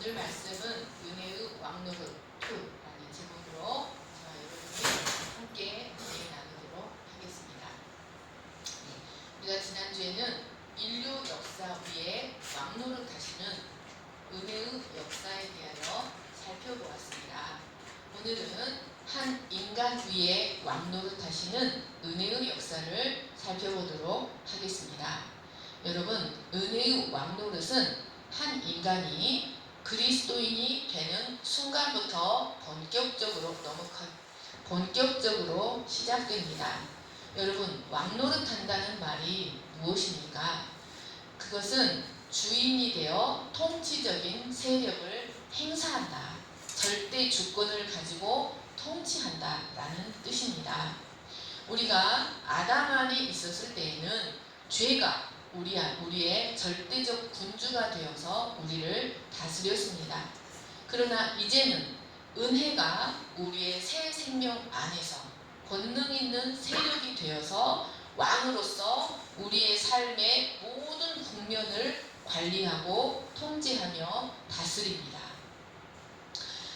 오늘 말씀은 은혜의 왕노릇 2라는 제목으로 저와 여러분이 함께 은혜 나누도록 하겠습니다. 우리가 지난주에는 인류 역사 위에 왕노릇 하시는 은혜의 역사에 대하여 살펴보았습니다. 오늘은 한 인간 위에 왕노릇 하시는 은혜의 역사를 살펴보도록 하겠습니다. 여러분, 은혜의 왕노릇은 한 인간이 그리스도인이 되는 순간부터 본격적으로 시작됩니다. 여러분, 왕노릇 한다는 말이 무엇입니까? 그것은 주인이 되어 통치적인 세력을 행사한다, 절대 주권을 가지고 통치한다 라는 뜻입니다. 우리가 아담 안에 있었을 때에는 죄가 우리의 절대적 군주가 되어서 우리를 다스렸습니다. 그러나 이제는 은혜가 우리의 새 생명 안에서 권능 있는 세력이 되어서 왕으로서 우리의 삶의 모든 국면을 관리하고 통제하며 다스립니다.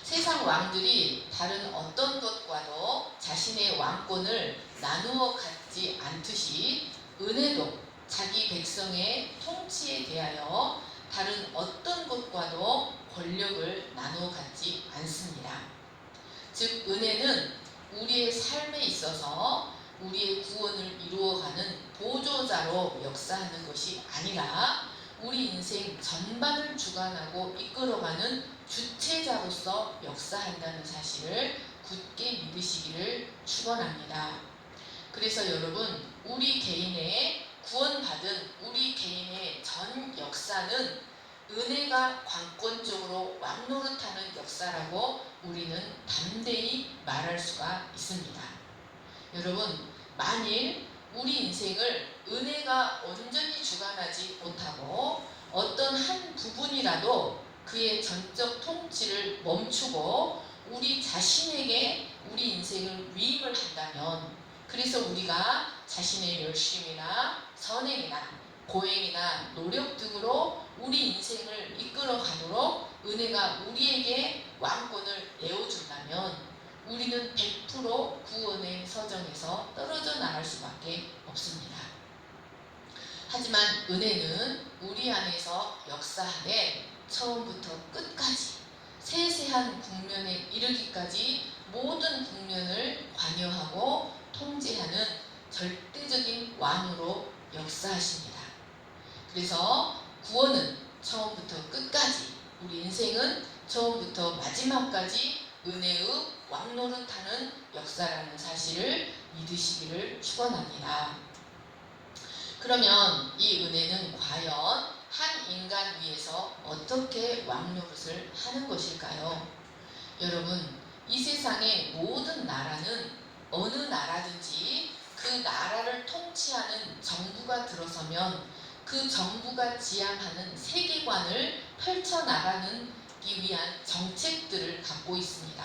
세상 왕들이 다른 어떤 것과도 자신의 왕권을 나누어 갖지 않듯이 은혜도 자기 백성의 통치에 대하여 다른 어떤 것과도 권력을 나누어 갖지 않습니다. 즉, 은혜는 우리의 삶에 있어서 우리의 구원을 이루어가는 보조자로 역사하는 것이 아니라 우리 인생 전반을 주관하고 이끌어가는 주체자로서 역사한다는 사실을 굳게 믿으시기를 축원합니다. 그래서 여러분, 우리 개인의 구원받은 우리 개인의 전 역사는 은혜가 관건적으로 왕노릇하는 역사라고 우리는 담대히 말할 수가 있습니다. 여러분, 만일 우리 인생을 은혜가 온전히 주관하지 못하고 어떤 한 부분이라도 그의 전적 통치를 멈추고 우리 자신에게 우리 인생을 위임을 한다면, 그래서 우리가 자신의 열심이나 선행이나 고행이나 노력 등으로 우리 인생을 이끌어 가도록 은혜가 우리에게 왕권을 내어준다면 우리는 100% 구원의 서정에서 떨어져 나갈 수밖에 없습니다. 하지만 은혜는 우리 안에서 역사하되 처음부터 끝까지 세세한 국면에 이르기까지 모든 국면을 관여하고 통제하는 절대적인 왕으로 역사하십니다. 그래서 구원은 처음부터 끝까지, 우리 인생은 처음부터 마지막까지 은혜의 왕노릇하는 역사라는 사실을 믿으시기를 축원합니다. 그러면 이 은혜는 과연 한 인간 위에서 어떻게 왕노릇을 하는 것일까요? 여러분, 이 세상의 모든 나라는 어느 나라든지 그 나라를 통치하는 정부가 들어서면 그 정부가 지향하는 세계관을 펼쳐나가기 위한 정책들을 갖고 있습니다.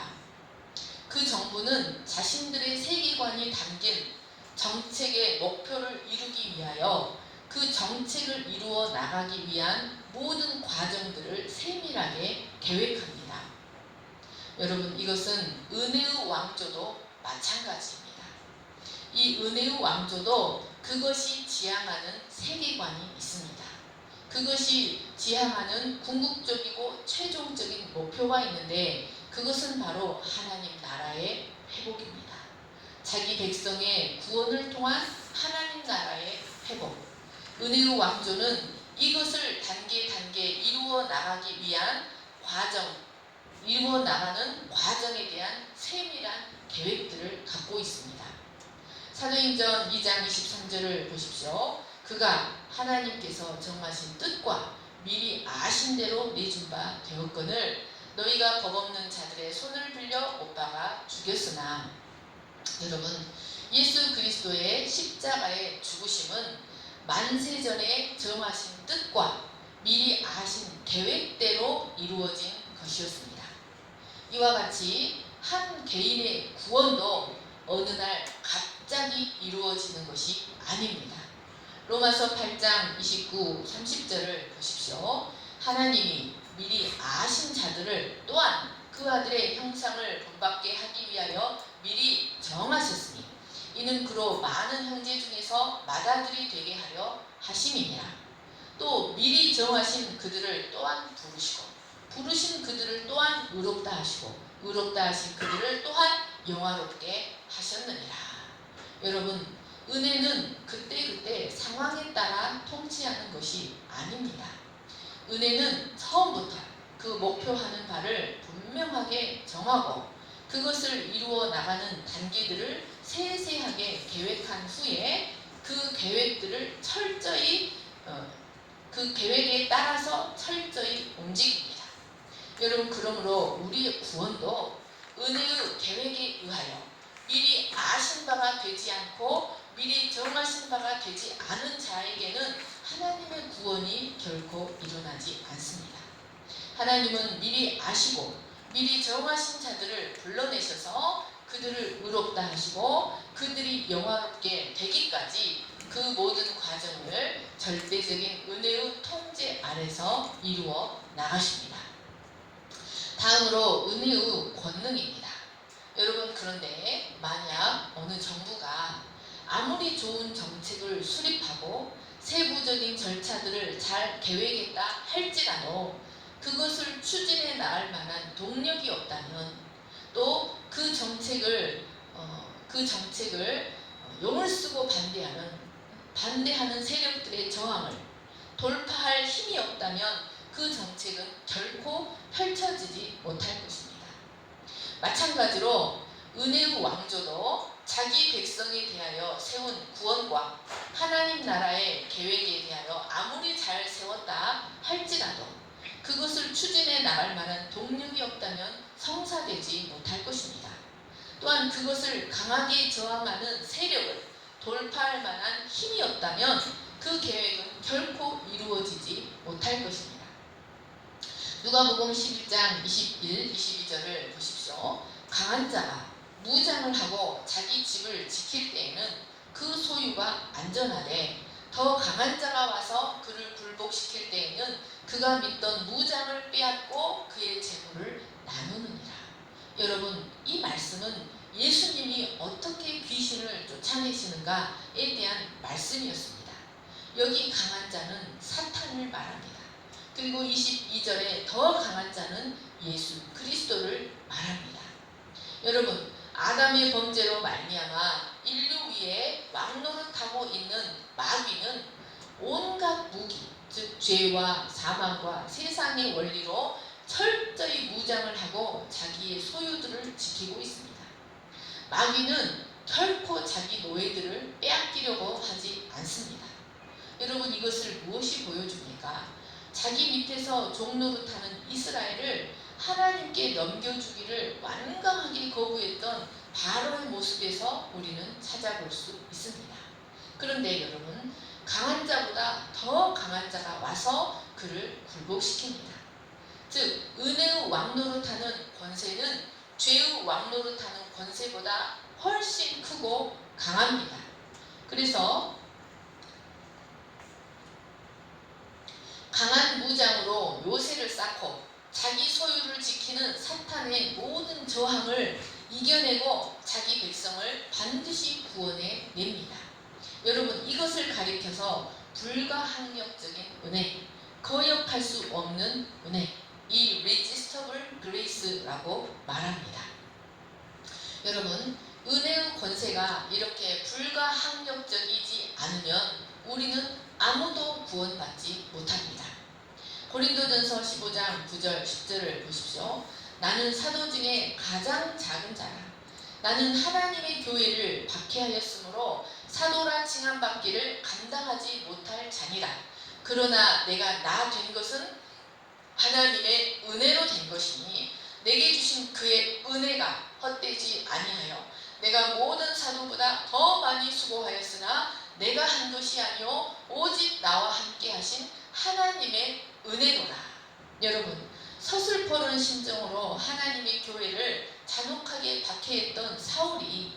그 정부는 자신들의 세계관이 담긴 정책의 목표를 이루기 위하여 그 정책을 이루어 나가기 위한 모든 과정들을 세밀하게 계획합니다. 여러분, 이것은 은혜의 왕조도 마찬가지입니다. 이 은혜의 왕조도 그것이 지향하는 세계관이 있습니다. 그것이 지향하는 궁극적이고 최종적인 목표가 있는데, 그것은 바로 하나님 나라의 회복입니다. 자기 백성의 구원을 통한 하나님 나라의 회복. 은혜의 왕조는 이것을 단계 이루어 나가기 위한 이루어 나가는 과정에 대한 세밀한 계획들을 갖고 있습니다. 사도행전 2장 23절을 보십시오. 그가 하나님께서 정하신 뜻과 미리 아신 대로 내준 바 되었거늘 너희가 법 없는 자들의 손을 빌려 못 박아 죽였으나. 여러분, 예수 그리스도의 십자가의 죽으심은 만세전에 정하신 뜻과 미리 아신 계획대로 이루어진 것이었습니다. 이와 같이 한 개인의 구원도 어느 날 갑자기 이루어지는 것이 아닙니다. 로마서 8장 29, 30절을 보십시오. 하나님이 미리 아신 자들을 또한 그 아들의 형상을 본받게 하기 위하여 미리 정하셨으니 이는 그로 많은 형제 중에서 맏아들이 되게 하려 하심이니라. 또 미리 정하신 그들을 또한 부르시고 부르신 그들을 또한 의롭다 하시고 의롭다 하신 그들을 또한 영화롭게 하셨느니라. 여러분, 은혜는 그때그때 상황에 따라 통치하는 것이 아닙니다. 은혜는 처음부터 그 목표하는 바를 분명하게 정하고 그것을 이루어 나가는 단계들을 세세하게 계획한 후에 그 계획들을 철저히 그 계획에 따라서 철저히 움직입니다. 여러분, 그러므로 우리의 구원도 은혜의 계획에 의하여 미리 아신 바가 되지 않고 미리 정하신 바가 되지 않은 자에게는 하나님의 구원이 결코 일어나지 않습니다. 하나님은 미리 아시고 미리 정하신 자들을 불러내셔서 그들을 의롭다 하시고 그들이 영화롭게 되기까지 그 모든 과정을 절대적인 은혜의 통제 아래서 이루어 나가십니다. 다음으로 은혜의 권능입니다. 여러분, 그런데 만약 어느 정부가 아무리 좋은 정책을 수립하고 세부적인 절차들을 잘 계획했다 할지라도 그것을 추진해 나갈 만한 동력이 없다면 또 그 정책을 용을 쓰고 반대하는 세력들의 저항을 돌파할 힘이 없다면 그 정책은 결코 펼쳐지지 못할 것입니다. 마찬가지로 은혜의 왕조도 자기 백성에 대하여 세운 구원과 하나님 나라의 계획에 대하여 아무리 잘 세웠다 할지라도 그것을 추진해 나갈 만한 동력이 없다면 성사되지 못할 것입니다. 또한 그것을 강하게 저항하는 세력을 돌파할 만한 힘이 없다면 그 계획은 결코 이루어지지 못할 것입니다. 누가복음 11장 21, 22절을 보십시오. 강한 자가 무장을 하고 자기 집을 지킬 때에는 그 소유가 안전하되 더 강한 자가 와서 그를 굴복시킬 때에는 그가 믿던 무장을 빼앗고 그의 재물을 나누느니라. 여러분, 이 말씀은 예수님이 어떻게 귀신을 쫓아내시는가에 대한 말씀이었습니다. 여기 강한 자는 사탄을 말합니다. 그리고 22절에 더 강한 자는 예수 그리스도를 말합니다. 여러분, 아담의 범죄로 말미암아 인류 위에 왕노릇하고 있는 마귀는 온갖 무기, 즉 죄와 사망과 세상의 원리로 철저히 무장을 하고 자기의 소유들을 지키고 있습니다. 마귀는 결코 자기 노예들을 빼앗기려고 하지 않습니다. 여러분, 이것을 무엇이 보여줍니까? 자기 밑에서 종노릇하는 이스라엘을 하나님께 넘겨주기를 완강하게 거부했던 바로의 모습에서 우리는 찾아볼 수 있습니다. 그런데 여러분, 강한 자보다 더 강한 자가 와서 그를 굴복시킵니다. 즉, 은혜의 왕노릇하는 권세는 죄의 왕노릇하는 권세보다 훨씬 크고 강합니다. 그래서 강한 무장으로 요새를 쌓고 자기 소유를 지키는 사탄의 모든 저항을 이겨내고 자기 백성을 반드시 구원해 냅니다. 여러분, 이것을 가리켜서 불가항력적인 은혜, 거역할 수 없는 은혜, 이 irresistible grace라고 말합니다. 여러분, 은혜의 권세가 이렇게 불가항력적이지 않으면 우리는 아무도 구원받지 못합니다. 고린도전서 15장 9절 10절을 보십시오. 나는 사도 중에 가장 작은 자라. 나는 하나님의 교회를 박해하였으므로 사도라 칭함받기를 감당하지 못할 자니라. 그러나 내가 나 된 것은 하나님의 은혜로 된 것이니 내게 주신 그의 은혜가 헛되지 아니하여 내가 모든 사도보다 더 많이 수고하였으나 내가 한 것이 아니요 오직 나와 함께 하신 하나님의 은혜로라. 여러분, 서슬퍼런 심정으로 하나님의 교회를 잔혹하게 박해했던 사울이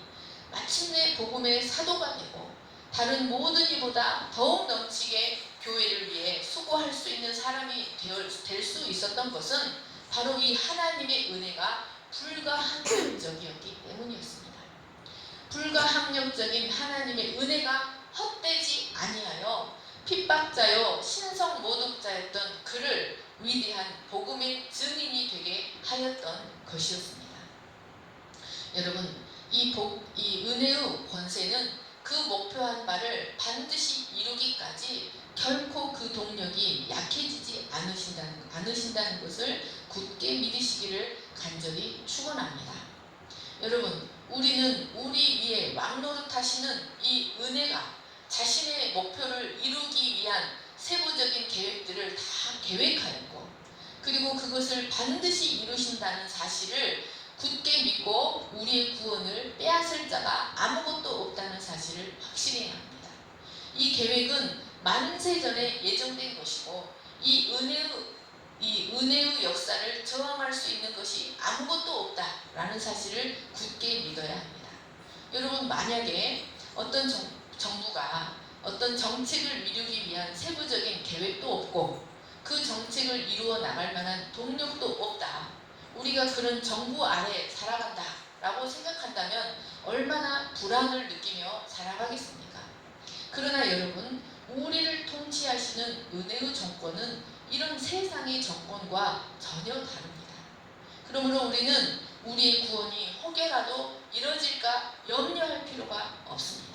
마침내 복음의 사도가 되고 다른 모든 이보다 더욱 넘치게 교회를 위해 수고할 수 있는 사람이 될 수 있었던 것은 바로 이 하나님의 은혜가 불가항력적이었기 때문이었습니다. 불가항력적인 하나님의 은혜가 헛되지 아니하여 핍박자요 신성 모독자였던 그를 위대한 복음의 증인이 되게 하였던 것이었습니다. 여러분, 이 은혜의 권세는 그 목표한 바를 반드시 이루기까지 결코 그 동력이 약해지지 않으신다는 것을 굳게 믿으시기를 간절히 축원합니다. 여러분, 우리는 우리 위에 왕노릇하시는 이 은혜가 자신의 목표를 이루기 위한 세부적인 계획들을 다 계획하였고, 그리고 그것을 반드시 이루신다는 사실을 굳게 믿고 우리의 구원을 빼앗을 자가 아무것도 없다는 사실을 확신해야 합니다. 이 계획은 만세전에 예정된 것이고, 이 은혜의 역사를 저항할 수 있는 것이 아무것도 없다라는 사실을 굳게 믿어야 합니다. 여러분, 만약에 어떤 정부가 어떤 정책을 이루기 위한 세부적인 계획도 없고 그 정책을 이루어 나갈 만한 동력도 없다, 우리가 그런 정부 아래 살아간다 라고 생각한다면 얼마나 불안을 느끼며 살아가겠습니까? 그러나 여러분, 우리를 통치하시는 은혜의 정권은 이런 세상의 정권과 전혀 다릅니다. 그러므로 우리는 우리의 구원이 혹여라도 이뤄질까 염려할 필요가 없습니다.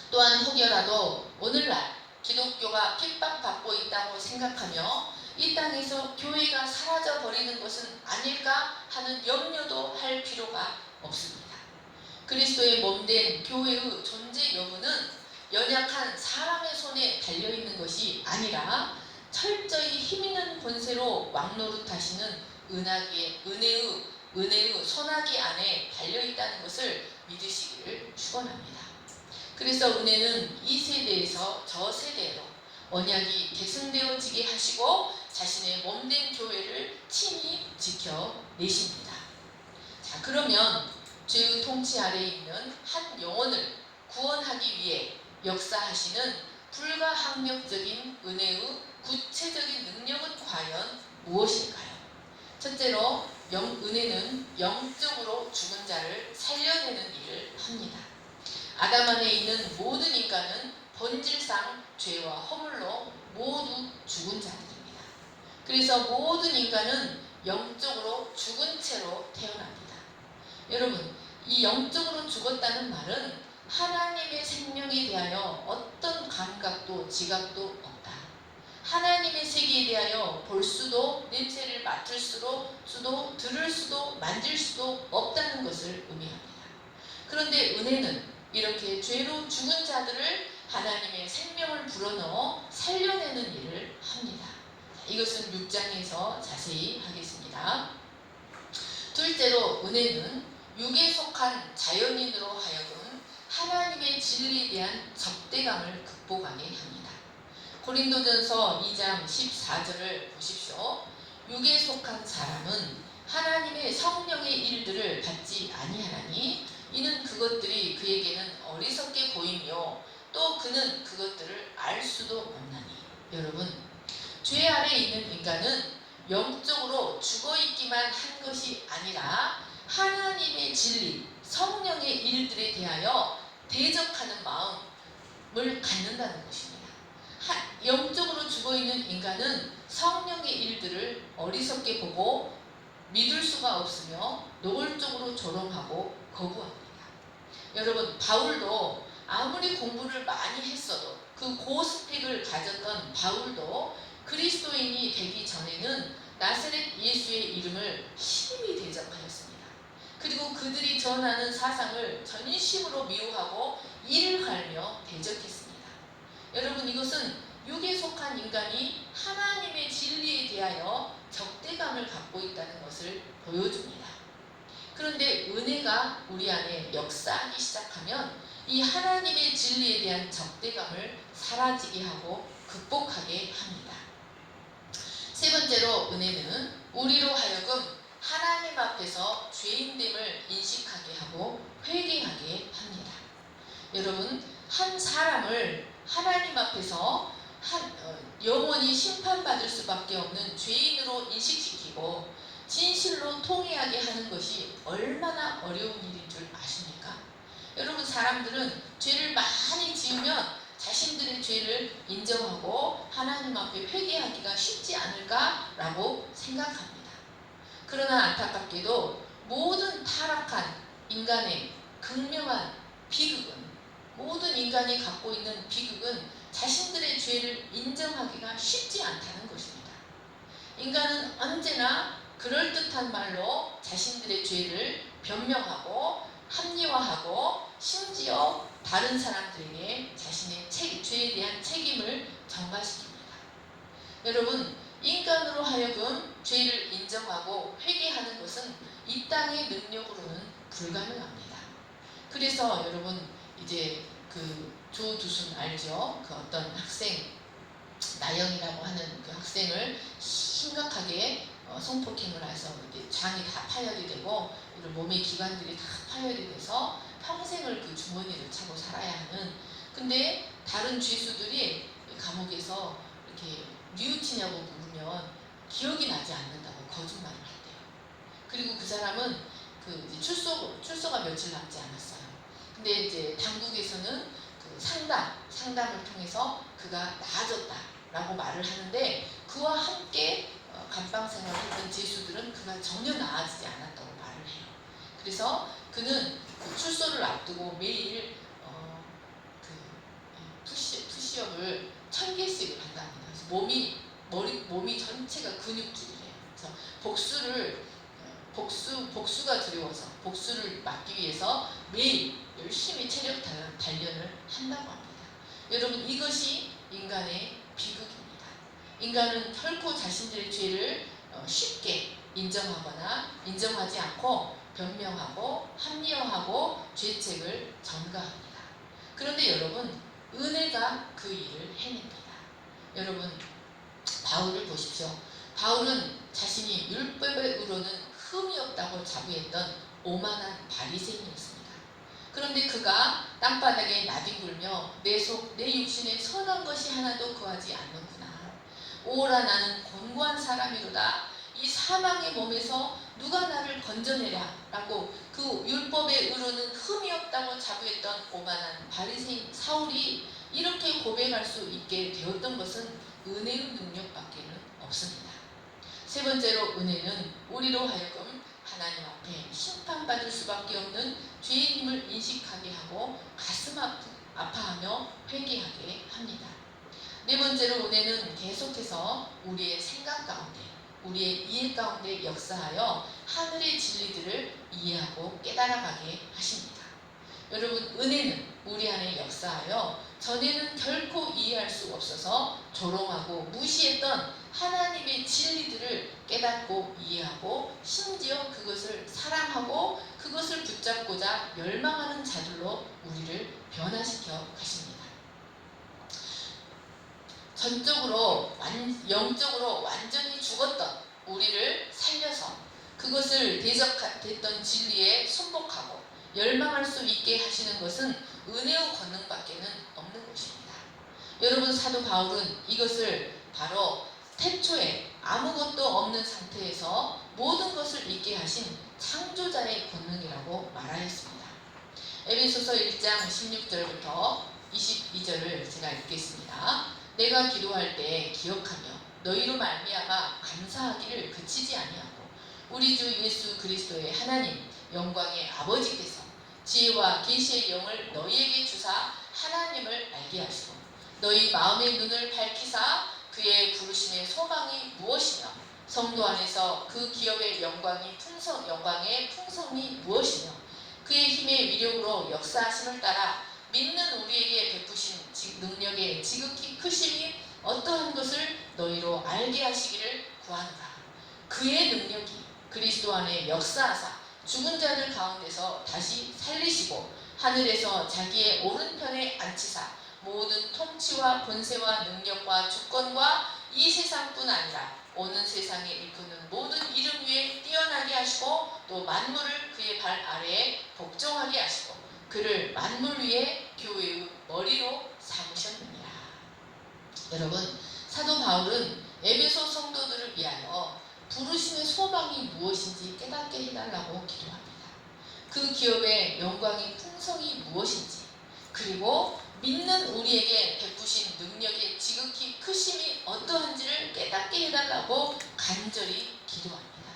또한 혹여라도 오늘날 기독교가 핍박받고 있다고 생각하며 이 땅에서 교회가 사라져 버리는 것은 아닐까 하는 염려도 할 필요가 없습니다. 그리스도의 몸된 교회의 존재 여부는 연약한 사람의 손에 달려있는 것이 아니라 철저히 힘있는 권세로 왕노릇하시는 은혜의 소나기 안에 달려있다는 것을 믿으시기를 축원합니다. 그래서 은혜는 이 세대에서 저 세대로 언약이 계승되어지게 하시고 자신의 몸된 교회를 친히 지켜내십니다. 자, 그러면 죄의 통치 아래에 있는 한 영혼을 구원하기 위해 역사하시는 불가항력적인 은혜의 구체적인 능력은 과연 무엇일까요? 첫째로, 은혜는 영적으로 죽은 자를 살려내는 일을 합니다. 아담 안에 있는 모든 인간은 본질상 죄와 허물로 모두 죽은 자들입니다. 그래서 모든 인간은 영적으로 죽은 채로 태어납니다. 여러분, 이 영적으로 죽었다는 말은 하나님의 생명에 대하여 어떤 감각도 지각도 없다. 하나님의 세계에 대하여 볼 수도, 냄새를 맡을 수도, 들을 수도, 만질 수도 없다는 것을 의미합니다. 그런데 은혜는 이렇게 죄로 죽은 자들을 하나님의 생명을 불어넣어 살려내는 일을 합니다. 이것은 6장에서 자세히 하겠습니다. 둘째로, 은혜는 육에 속한 자연인으로 하여금 하나님의 진리에 대한 적대감을 극복하게 합니다. 고린도전서 2장 14절을 보십시오. 육에 속한 사람은 하나님의 성령의 일들을 받지 아니하나니 이는 그것들이 그에게는 어리석게 보이며 또 그는 그것들을 알 수도 없나니. 여러분, 죄 아래 있는 인간은 영적으로 죽어있기만 한 것이 아니라 하나님의 진리, 성령의 일들에 대하여 대적하는 마음을 갖는다는 것입니다. 영적으로 죽어있는 인간은 성령의 일들을 어리석게 보고 믿을 수가 없으며 노골적으로 조롱하고 거부합니다. 여러분, 바울도 아무리 공부를 많이 했어도 그 고스펙을 가졌던 바울도 그리스도인이 되기 전에는 나사렛 예수의 이름을 심히 대적하였습니다. 그리고 그들이 전하는 사상을 전심으로 미워하고 이를 갈며 대적했습니다. 여러분, 이것은 육에 속한 인간이 하나님의 진리에 대하여 적대감을 갖고 있다는 것을 보여줍니다. 그런데 은혜가 우리 안에 역사하기 시작하면 이 하나님의 진리에 대한 적대감을 사라지게 하고 극복하게 합니다. 세 번째로, 은혜는 우리로 하여금 하나님 앞에서 죄인됨을 인식하게 하고 회개하게 합니다. 여러분, 한 사람을 하나님 앞에서 영원히 심판받을 수밖에 없는 죄인으로 인식시키고 진실로 통회하게 하는 것이 얼마나 어려운 일인 줄 아십니까? 여러분, 사람들은 죄를 많이 지으면 자신들의 죄를 인정하고 하나님 앞에 회개하기가 쉽지 않을까라고 생각합니다. 그러나 안타깝게도 모든 타락한 인간의 극명한 비극은, 모든 인간이 갖고 있는 비극은 자신들의 죄를 인정하기가 쉽지 않다는 것입니다. 인간은 언제나 그럴듯한 말로 자신들의 죄를 변명하고 합리화하고 심지어 다른 사람들에게 자신의 죄에 대한 책임을 전가시킵니다. 여러분, 인간으로 하여금 죄를 인정하고 회개하는 것은 이 땅의 능력으로는 불가능합니다. 그래서 여러분, 이제 그 조두순 알죠? 그 어떤 학생, 나영이라고 하는 그 학생을 심각하게 성폭행을 해서 이제 장이 다 파열이 되고 이런 몸의 기관들이 다 파열이 돼서 평생을 그 주머니를 차고 살아야 하는, 근데 다른 죄수들이 감옥에서 이렇게 뉘우치냐고 물으면 기억이 나지 않는다고 거짓말을 한대요. 그리고 그 사람은 그 이제 출소가 며칠 남지 않았어요. 근데 이제 당국에서는 그 상담을 통해서 그가 나아졌다라고 말을 하는데, 그와 함께 감방 생활을 했던 죄수들은 그가 전혀 나아지지 않았다고 말을 해요. 그래서 그는 그 출소를 앞두고 매일 그 푸시업을 1000개씩을 한답니다. 그래서 몸이 전체가 근육질이래요. 그래서 복수가 두려워서 복수를 막기 위해서 매일 열심히 체력 단련을 한다고 합니다. 여러분, 이것이 인간의 비극입니다. 인간은 결코 자신들의 죄를 쉽게 인정하거나 인정하지 않고 변명하고 합리화하고 죄책을 전가합니다. 그런데 여러분, 은혜가 그 일을 해냅니다. 여러분, 바울을 보십시오. 바울은 자신이 율법으로는 흠이 없다고 자부했던 오만한 바리새인이었습니다. 그런데 그가 땅바닥에 나뒹굴며 내 육신에 선한 것이 하나도 거하지 않는구나. 오라, 나는 곤고한 사람이로다. 이 사망의 몸에서 누가 나를 건져내랴 라고 그 율법의 의로는 흠이 없다고 자부했던 오만한 바리새인 사울이 이렇게 고백할 수 있게 되었던 것은 은혜의 능력밖에는 없습니다. 세 번째로, 은혜는 우리로 하여금 하나님 앞에 심판받을 수밖에 없는 죄인임을 인식하게 하고 가슴 아파하며 회개하게 합니다. 네 번째로, 은혜는 계속해서 우리의 생각 가운데, 우리의 이해 가운데 역사하여 하늘의 진리들을 이해하고 깨달아가게 하십니다. 여러분, 은혜는 우리 안에 역사하여 전에는 결코 이해할 수 없어서 조롱하고 무시했던 하나님의 진리들을 깨닫고 이해하고 심지어 그것을 사랑하고 그것을 붙잡고자 멸망하는 자들로 우리를 변화시켜 가십니다. 영적으로 완전히 죽었던 우리를 살려서 그것을 대적했던 진리에 순복하고 열망할 수 있게 하시는 것은 은혜의 권능밖에는 없는 것입니다. 여러분, 사도 바울은 이것을 바로 태초에 아무것도 없는 상태에서 모든 것을 있게 하신 창조자의 권능이라고 말하였습니다. 에베소서 1장 16절부터 22절을 제가 읽겠습니다. 내가 기도할 때 기억하며 너희로 말미암아 감사하기를 그치지 아니하고 우리 주 예수 그리스도의 하나님 영광의 아버지께서 지혜와 계시의 영을 너희에게 주사 하나님을 알게 하시고 너희 마음의 눈을 밝히사 그의 부르심의 소망이 무엇이며 성도 안에서 그 기업의 영광의 풍성이 무엇이며 그의 힘의 위력으로 역사하심을 따라 믿는 우리에게 베푸신 능력의 지극히 크심이 어떠한 것을 너희로 알게 하시기를 구하노라. 그의 능력이 그리스도 안에 역사하사 죽은 자들 가운데서 다시 살리시고 하늘에서 자기의 오른편에 앉히사 모든 통치와 권세와 능력과 주권과 이 세상뿐 아니라 오는 세상에 일컫는 모든 이름 위에 뛰어나게 하시고 또 만물을 그의 발 아래에 복종하게 하시고 그를 만물 위에 교회의 머리로 삼으셨느니라. 여러분, 사도 바울은 에베소 성도들을 위하여 부르심의 소망이 무엇인지 깨닫게 해달라고 기도합니다. 그 기업의 영광의 풍성이 무엇인지, 그리고 믿는 우리에게 베푸신 능력의 지극히 크심이 어떠한지를 깨닫게 해달라고 간절히 기도합니다.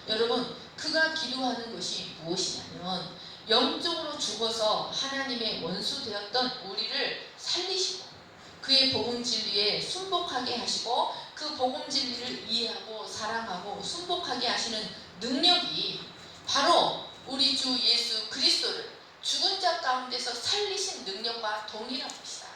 여러분, 그가 기도하는 것이 무엇이냐면 영적으로 죽어서 하나님의 원수 되었던 우리를 살리시고 그의 복음 진리에 순복하게 하시고 그 복음 진리를 이해하고 사랑하고 순복하게 하시는 능력이 바로 우리 주 예수 그리스도를 죽은 자 가운데서 살리신 능력과 동일한 것이다.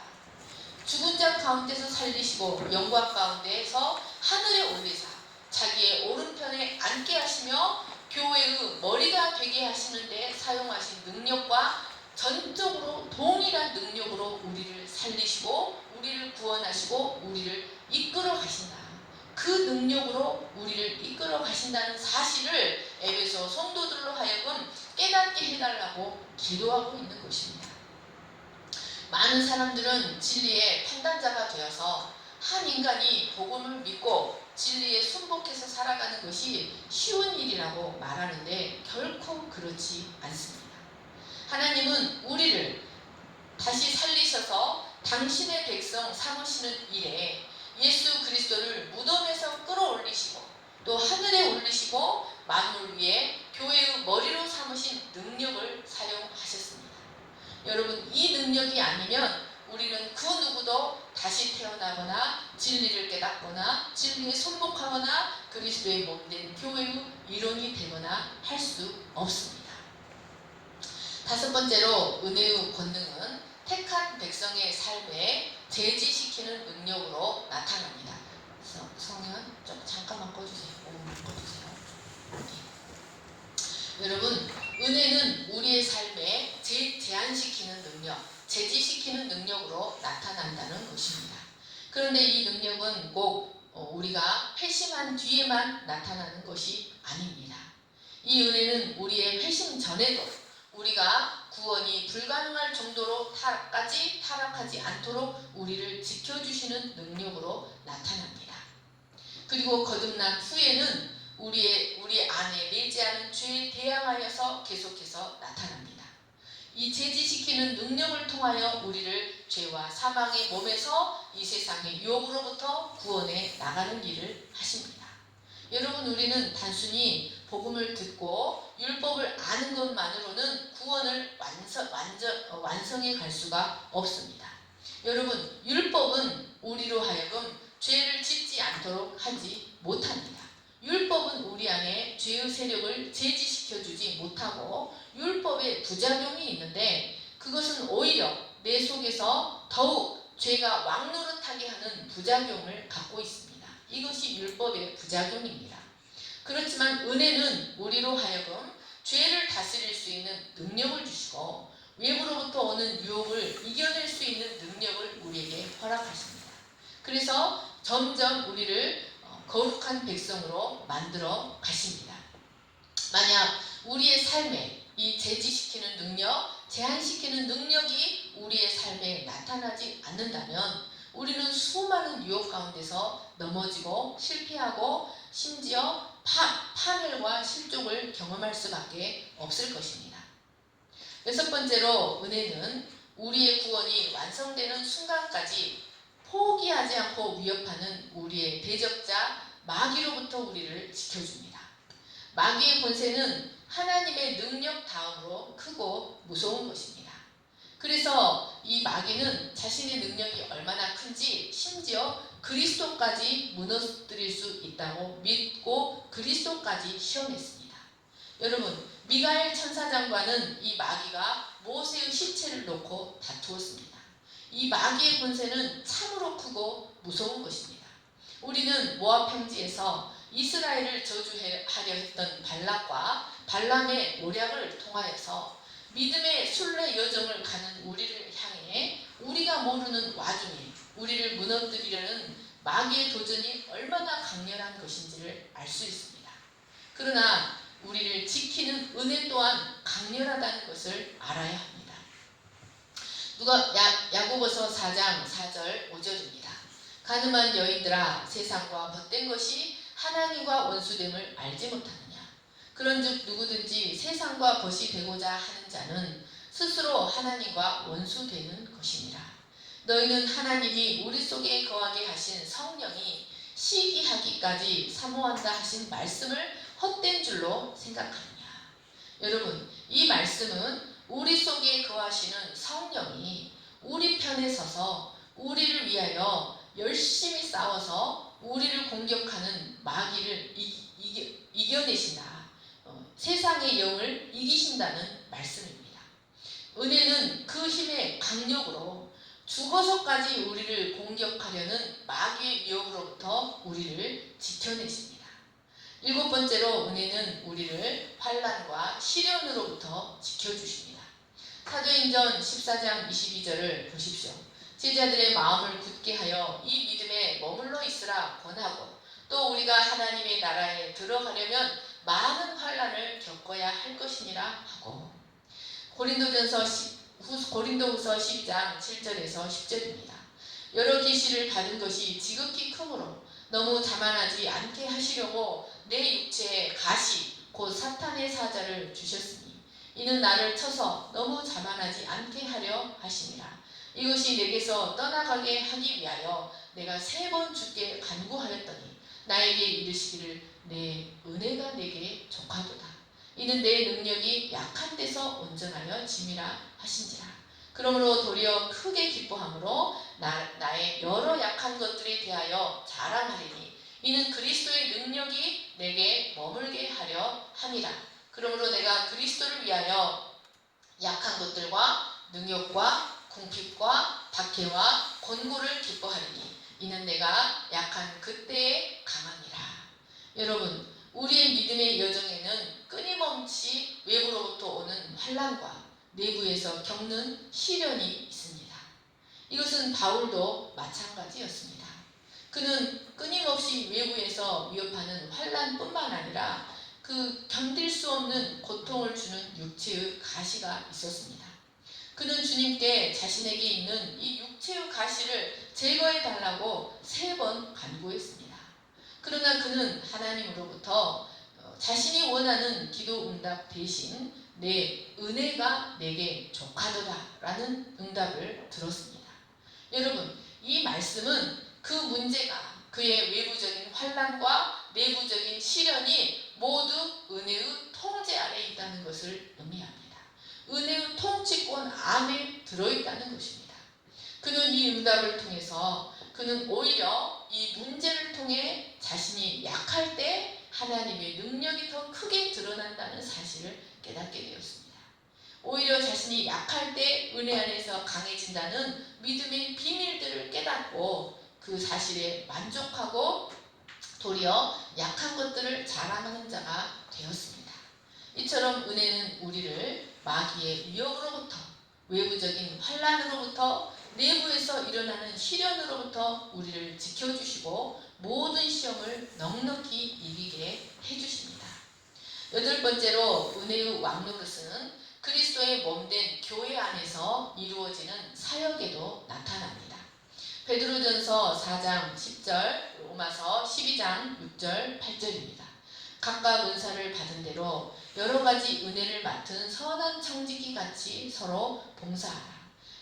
죽은 자 가운데서 살리시고 영광 가운데에서 하늘에 올리사 자기의 오른편에 앉게 하시며 교회의 머리가 되게 하시는 데 사용하신 능력과 전적으로 동일한 능력으로 우리를 살리시고 우리를 구원하시고 우리를 이끌어 가신다. 그 능력으로 우리를 이끌어 가신다는 사실을 에베소 성도들로 하여금 깨닫게 해달라고 기도하고 있는 것입니다. 많은 사람들은 진리의 판단자가 되어서 한 인간이 복음을 믿고 진리에 순복해서 살아가는 것이 쉬운 일이라고 말하는데 결코 그렇지 않습니다. 하나님은 우리를 다시 살리셔서 당신의 백성 삼으시는 일에 예수 그리스도를 무덤에서 끌어올리시고 또 하늘에 올리시고 만물 위에 교회의 머리로 삼으신 능력을 사용하셨습니다. 여러분, 이 능력이 아니면 우리는 그 누구도 다시 태어나거나 진리를 깨닫거나 진리에 순복하거나 그리스도의 몸된 교회의 일원이 되거나 할 수 없습니다. 다섯 번째로 은혜의 권능은 택한 백성의 삶에 제지시키는 능력으로 나타납니다. 성현 좀 잠깐만 꺼주세요. 5분 꺼주세요. 네. 여러분, 은혜는 우리의 삶에 제한시키는 능력, 제지시키는 능력으로 나타난다는 것입니다. 그런데 이 능력은 꼭 우리가 회심한 뒤에만 나타나는 것이 아닙니다. 이 은혜는 우리의 회심 전에도 우리가 구원이 불가능할 정도로 까지 타락하지 않도록 우리를 지켜주시는 능력으로 나타납니다. 그리고 거듭난 후에는 우리 안에 내재하는 죄에 대항하여서 계속해서 나타납니다. 이 제지시키는 능력을 통하여 우리를 죄와 사망의 몸에서 이 세상의 유혹으로부터 구원해 나가는 일을 하십니다. 여러분, 우리는 단순히 복음을 듣고 율법을 아는 것만으로는 구원을 완성해 갈 수가 없습니다. 여러분, 율법은 우리로 하여금 죄를 짓지 않도록 하지 못합니다. 율법은 우리 안에 죄의 세력을 제지시켜 주지 못하고 율법에 부작용이 있는데 그것은 오히려 내 속에서 더욱 죄가 왕노릇하게 하는 부작용을 갖고 있습니다. 이것이 율법의 부작용입니다. 그렇지만 은혜는 우리로 하여금 죄를 다스릴 수 있는 능력을 주시고 외부로부터 오는 유혹을 이겨낼 수 있는 능력을 우리에게 허락하십니다. 그래서 점점 우리를 거룩한 백성으로 만들어 가십니다. 만약 우리의 삶에 이 제지시키는 능력, 제한시키는 능력이 우리의 삶에 나타나지 않는다면 우리는 수많은 유혹 가운데서 넘어지고 실패하고 심지어 파멸과 실족을 경험할 수밖에 없을 것입니다. 여섯 번째로 은혜는 우리의 구원이 완성되는 순간까지 포기하지 않고 위협하는 우리의 대적자 마귀로부터 우리를 지켜줍니다. 마귀의 권세는 하나님의 능력 다음으로 크고 무서운 것입니다. 그래서 이 마귀는 자신의 능력이 얼마나 큰지 심지어 그리스도까지 무너뜨릴 수 있다고 믿고 그리스도까지 시험했습니다. 여러분, 미가엘 천사장과는 이 마귀가 모세의 시체를 놓고 다투었습니다. 이 마귀의 권세는 참으로 크고 무서운 것입니다. 우리는 모압 평지에서 이스라엘을 저주하려 했던 발락과 발람의 모략을 통하여서 믿음의 순례 여정을 가는 우리를 향해 우리가 모르는 와중에 우리를 무너뜨리려는 마귀의 도전이 얼마나 강렬한 것인지를 알 수 있습니다. 그러나 우리를 지키는 은혜 또한 강렬하다는 것을 알아야 합니다. 야고보서 4장 4절 5절입니다. 가늠한 여인들아, 세상과 벗된 것이 하나님과 원수됨을 알지 못하느냐. 그런즉 누구든지 세상과 벗이 되고자 하는 자는 스스로 하나님과 원수되는 것이니라. 너희는 하나님이 우리 속에 거하게 하신 성령이 시기하기까지 사모한다 하신 말씀을 헛된 줄로 생각하느냐. 여러분, 이 말씀은 우리 속에 거하시는 성령이 우리 편에 서서 우리를 위하여 열심히 싸워서 우리를 공격하는 마귀를 이겨내신다. 세상의 영을 이기신다는 말씀입니다. 은혜는 그 힘의 강력으로 죽어서까지 우리를 공격하려는 마귀의 위협으로부터 우리를 지켜내십니다. 일곱 번째로 은혜는 우리를 환난과 시련으로부터 지켜주십니다. 사도행전 14장 22절을 보십시오. 제자들의 마음을 굳게 하여 이 믿음에 머물러 있으라 권하고, 또 우리가 하나님의 나라에 들어가려면 많은 환난을 겪어야 할 것이니라 하고. 고린도후서 10장 7절에서 10절입니다. 여러 계시를 받은 것이 지극히 크므로 너무 자만하지 않게 하시려고 내 육체에 가시 곧 사탄의 사자를 주셨으니 이는 나를 쳐서 너무 자만하지 않게 하려 하심이라. 이것이 내게서 떠나가게 하기 위하여 내가 3번 주께 간구하였더니 나에게 이르시기를 내 은혜가 내게 족하도다. 이는 내 능력이 약한 데서 온전하여 짐이라 하신지라. 그러므로 도리어 크게 기뻐함으로 나의 여러 약한 것들에 대하여 자랑하리니 이는 그리스도의 능력이 내게 머물게 하려 함이라. 그러므로 내가 그리스도를 위하여 약한 것들과 능욕과 궁핍과 박해와 곤고를 기뻐하리니 이는 내가 약한 그때에 강함이라. 여러분, 우리의 믿음의 여정에는 끊임없이 외부로부터 오는 환난과 내부에서 겪는 시련이 있습니다. 이것은 바울도 마찬가지였습니다. 그는 끊임없이 외부에서 위협하는 환난뿐만 아니라 그 견딜 수 없는 고통을 주는 육체의 가시가 있었습니다. 그는 주님께 자신에게 있는 이 육체의 가시를 제거해 달라고 3번 간구했습니다. 그러나 그는 하나님으로부터 자신이 원하는 기도 응답 대신 내 은혜가 내게 족하도다 라는 응답을 들었습니다. 여러분, 이 말씀은 그 문제가 그의 외부적인 환난과 내부적인 시련이 모두 은혜의 통제 아래 있다는 것을 의미합니다. 은혜의 통치권 안에 들어있다는 것입니다. 그는 이 응답을 통해서 그는 오히려 이 문제를 통해 자신이 약할 때 하나님의 능력이 더 크게 드러난다는 사실을 깨닫게 되었습니다. 오히려 자신이 약할 때 은혜 안에서 강해진다는 믿음의 비밀들을 깨닫고 그 사실에 만족하고 도리어 약한 것들을 자랑하는 자가 되었습니다. 이처럼 은혜는 우리를 마귀의 위협으로부터, 외부적인 환난으로부터, 내부에서 일어나는 시련으로부터 우리를 지켜주시고 모든 시험을 넉넉히 이기게 해주십니다. 8번째로 은혜의 왕노릇은 그리스도의 몸된 교회 안에서 이루어지는 사역에도 나타납니다. 베드로전서 4장 10절, 로마서 12장 6절 8절입니다. 각각 은사를 받은 대로 여러 가지 은혜를 맡은 선한 청지기 같이 서로 봉사하라.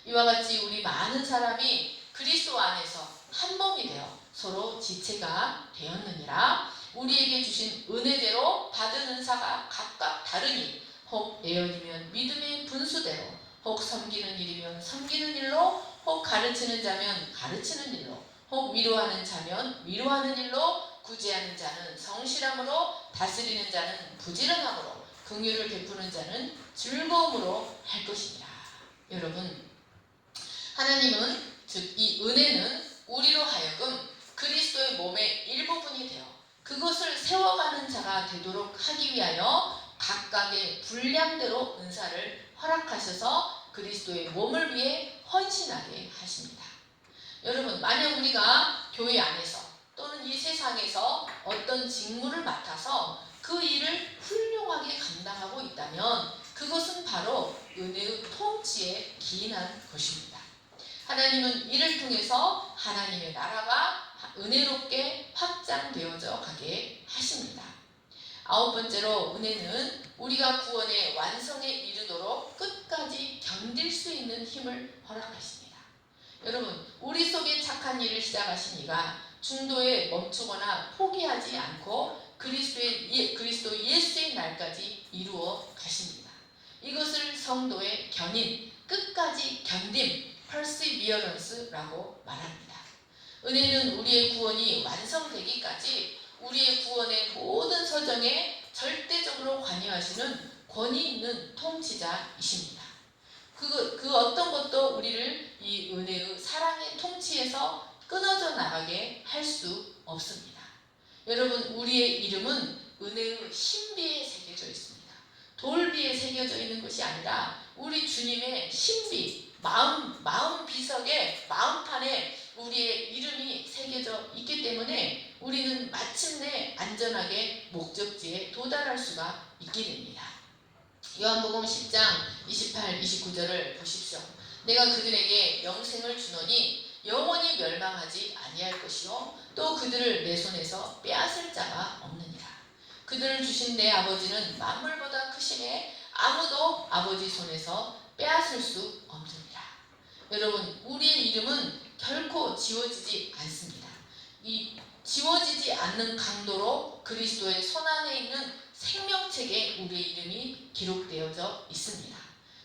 이와 같이 우리 많은 사람이 그리스도 안에서 한 몸이 되어 서로 지체가 되었느니라. 우리에게 주신 은혜대로 받은 은사가 각각 다르니 혹 예언이면 믿음의 분수대로, 혹 섬기는 일이면 섬기는 일로, 혹 가르치는 자면 가르치는 일로, 혹 위로하는 자면 위로하는 일로, 구제하는 자는 성실함으로, 다스리는 자는 부지런함으로, 긍휼을 베푸는 자는 즐거움으로 할 것이니라. 여러분, 하나님은 즉 이 은혜는 우리로 하여금 그리스도의 몸의 일부분이 되어 그것을 세워가는 자가 되도록 하기 위하여 각각의 분량대로 은사를 허락하셔서 그리스도의 몸을 위해 헌신하게 하십니다. 여러분, 만약 우리가 교회 안에서 또는 이 세상에서 어떤 직무를 맡아서 그 일을 훌륭하게 감당하고 있다면 그것은 바로 은혜의 통치에 기인한 것입니다. 하나님은 이를 통해서 하나님의 나라가 은혜롭게 확장되어져 가게 하십니다. 아홉 번째로 은혜는 우리가 구원의 완성에 이르도록 끝까지 견딜 수 있는 힘을 허락하십니다. 여러분, 우리 속에 착한 일을 시작하신 이가 중도에 멈추거나 포기하지 않고 그리스도 예수의 날까지 이루어 가십니다. 이것을 성도의 견인, 끝까지 견딤, perseverance라고 말합니다. 은혜는 우리의 구원이 완성되기까지 우리의 구원의 모든 서정에 절대적으로 관여하시는 권위 있는 통치자이십니다. 그 어떤 것도 우리를 이 은혜의 사랑의 통치에서 끊어져 나가게 할 수 없습니다. 여러분, 우리의 이름은 은혜의 신비에 새겨져 있습니다. 돌비에 새겨져 있는 것이 아니라 우리 주님의 신비, 마음 비석에, 마음판에 우리의 이름이 새겨져 있기 때문에 우리는 마침내 안전하게 목적지에 도달할 수가 있게 됩니다. 요한복음 10장 28, 29절을 보십시오. 내가 그들에게 영생을 주노니 영원히 멸망하지 아니할 것이요 또 그들을 내 손에서 빼앗을 자가 없느니라. 그들을 주신 내 아버지는 만물보다 크심에 아무도 아버지 손에서 빼앗을 수 없느니라. 여러분, 우리의 이름은 결코 지워지지 않습니다. 이 지워지지 않는 강도로 그리스도의 손안에 있는 생명책에 우리의 이름이 기록되어져 있습니다.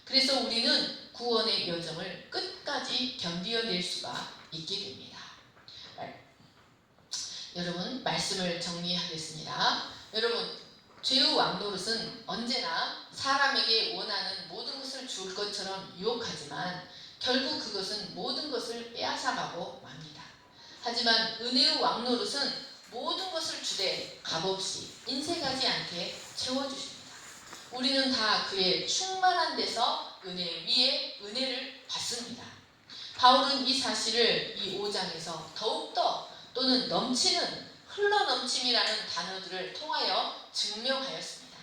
그래서 우리는 구원의 여정을 끝까지 견디어낼 수가 있게 됩니다. 여러분, 말씀을 정리하겠습니다. 여러분, 죄의 왕노릇은 언제나 사람에게 원하는 모든 것을 줄 것처럼 유혹하지만 결국 그것은 모든 것을 빼앗아가고 맙니다. 하지만 은혜의 왕노릇은 모든 것을 주되 값없이 인색하지 않게 채워주십니다. 우리는 다 그의 충만한 데서 은혜 위에 은혜를 받습니다. 바울은 이 사실을 이 5장에서 더욱더 또는 넘치는, 흘러넘침이라는 단어들을 통하여 증명하였습니다.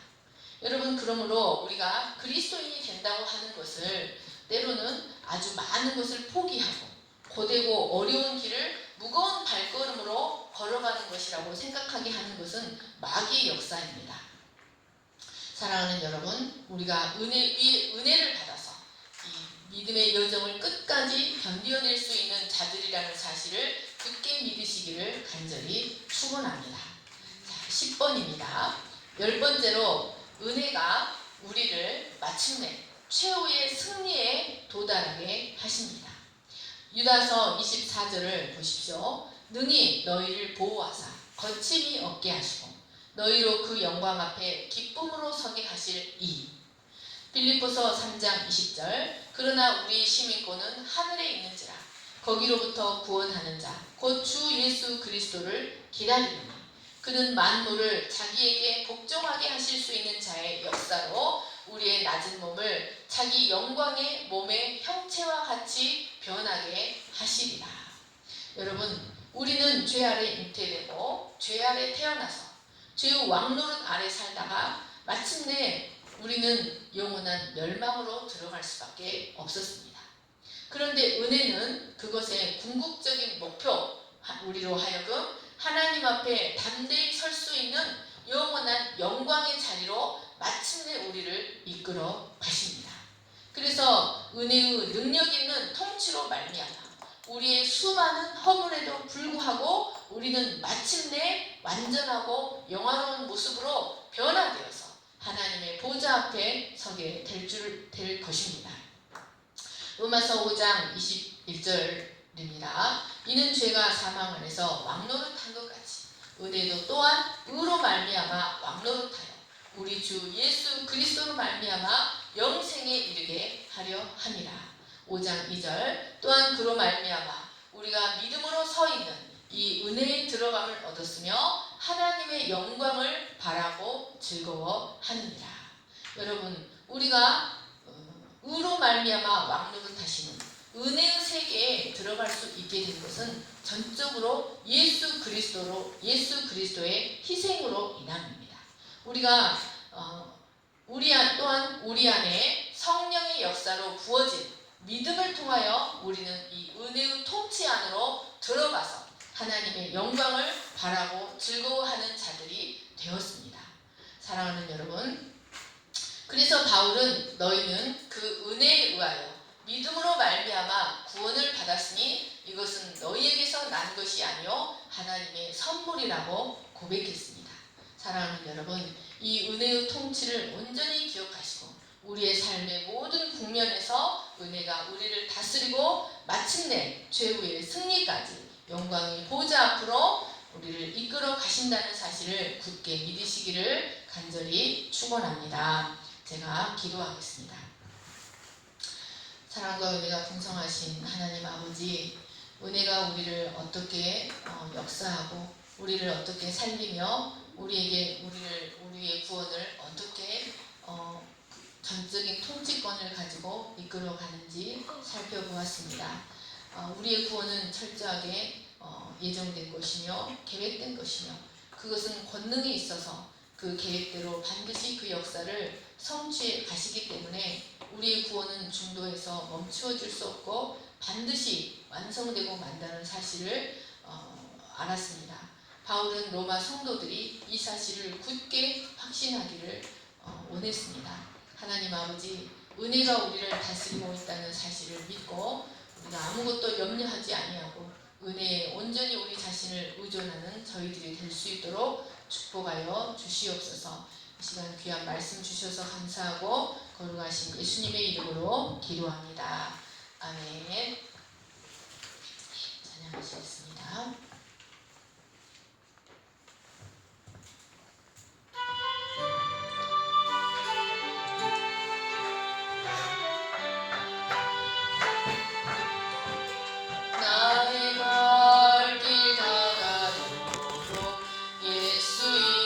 여러분, 그러므로 우리가 그리스도인이 된다고 하는 것을 때로는 아주 많은 것을 포기하고 고되고 어려운 길을 무거운 발걸음으로 걸어가는 것이라고 생각하게 하는 것은 마귀의 역사입니다. 사랑하는 여러분, 우리가 은혜를 받아서 이 믿음의 여정을 끝까지 견뎌낼 수 있는 자들이라는 사실을 굳게 믿으시기를 간절히 축원합니다. 10번입니다. 10번째로 은혜가 우리를 마침내 최후의 승리에 도달하게 하십니다. 유다서 24절을 보십시오. 능히 너희를 보호하사 거침이 없게 하시고 너희로 그 영광 앞에 기쁨으로 서게 하실 이. 빌립보서 3장 20절. 그러나 우리 시민권은 하늘에 있는지라 거기로부터 구원하는 자 곧 주 예수 그리스도를 기다리노니 그는 만물을 자기에게 복종하게 하실 수 있는 자의 역사로 우리의 낮은 몸을 자기 영광의 몸의 형체와 같이 변하게 하시리라. 여러분, 우리는 죄 아래 잉태되고 죄 아래 태어나서 죄의 왕노릇 아래 살다가 마침내 우리는 영원한 멸망으로 들어갈 수밖에 없었습니다. 그런데 은혜는 그것의 궁극적인 목표, 우리로 하여금 하나님 앞에 담대히 설 수 있는 영원한 영광의 자리로 마침내 우리를 이끌어 가십니다. 그래서 은혜의 능력 있는 통치로 말미암아 우리의 수많은 허물에도 불구하고 우리는 마침내 완전하고 영화로운 모습으로 변화되어서 하나님의 보좌 앞에 서게 될 것입니다. 로마서 5장 21절입니다. 이는 죄가 사망 안에서 왕노릇한 것 같이 은혜도 또한 의로 말미암아 왕노릇하여 우리 주 예수 그리스도로 말미암아 영생에 이르게 하려 함이라. 5장 2절. 또한 그로 말미암아 우리가 믿음으로 서 있는 이 은혜에 들어감을 얻었으며 하나님의 영광을 바라고 즐거워하느니라. 여러분, 우리가 의로 말미암아 왕노릇하시는 은혜의 세계에 들어갈 수 있게 된 것은 전적으로 예수 그리스도의 희생으로 인함입니다. 우리가 또한 우리 안에 성령의 역사로 부어진 믿음을 통하여 우리는 이 은혜의 통치 안으로 들어가서 하나님의 영광을 바라고 즐거워하는 자들이 되었습니다. 사랑하는 여러분, 그래서 바울은 너희는 그 은혜에 의하여 믿음으로 말미암아 구원을 받았으니 이것은 너희에게서 난 것이 아니요 하나님의 선물이라고 고백했습니다. 사랑하는 여러분, 이 은혜의 통치를 온전히 기억하시고 우리의 삶의 모든 국면에서 은혜가 우리를 다스리고 마침내 최후의 승리까지 영광의 보좌 앞으로 우리를 이끌어 가신다는 사실을 굳게 믿으시기를 간절히 축원합니다. 제가 기도하겠습니다. 사랑과 은혜가 풍성하신 하나님 아버지, 은혜가 우리를 어떻게 역사하고 우리를 어떻게 살리며 우리의 구원을 어떻게 전적인 통치권을 가지고 이끌어 가는지 살펴보았습니다. 우리의 구원은 철저하게 예정된 것이며 계획된 것이며 그것은 권능이 있어서 그 계획대로 반드시 그 역사를 성취해 가시기 때문에 우리의 구원은 중도에서 멈추어질 수 없고 반드시 완성되고 만다는 사실을 알았습니다. 바울은 로마 성도들이 이 사실을 굳게 확신하기를 원했습니다. 하나님 아버지, 은혜가 우리를 다스리고 있다는 사실을 믿고 우리가 아무것도 염려하지 아니하고 은혜에 온전히 우리 자신을 의존하는 저희들이 될 수 있도록 축복하여 주시옵소서. 이 시간 귀한 말씀 주셔서 감사하고 거룩하신 예수님의 이름으로 기도합니다. 아멘. 찬양하시겠습니다.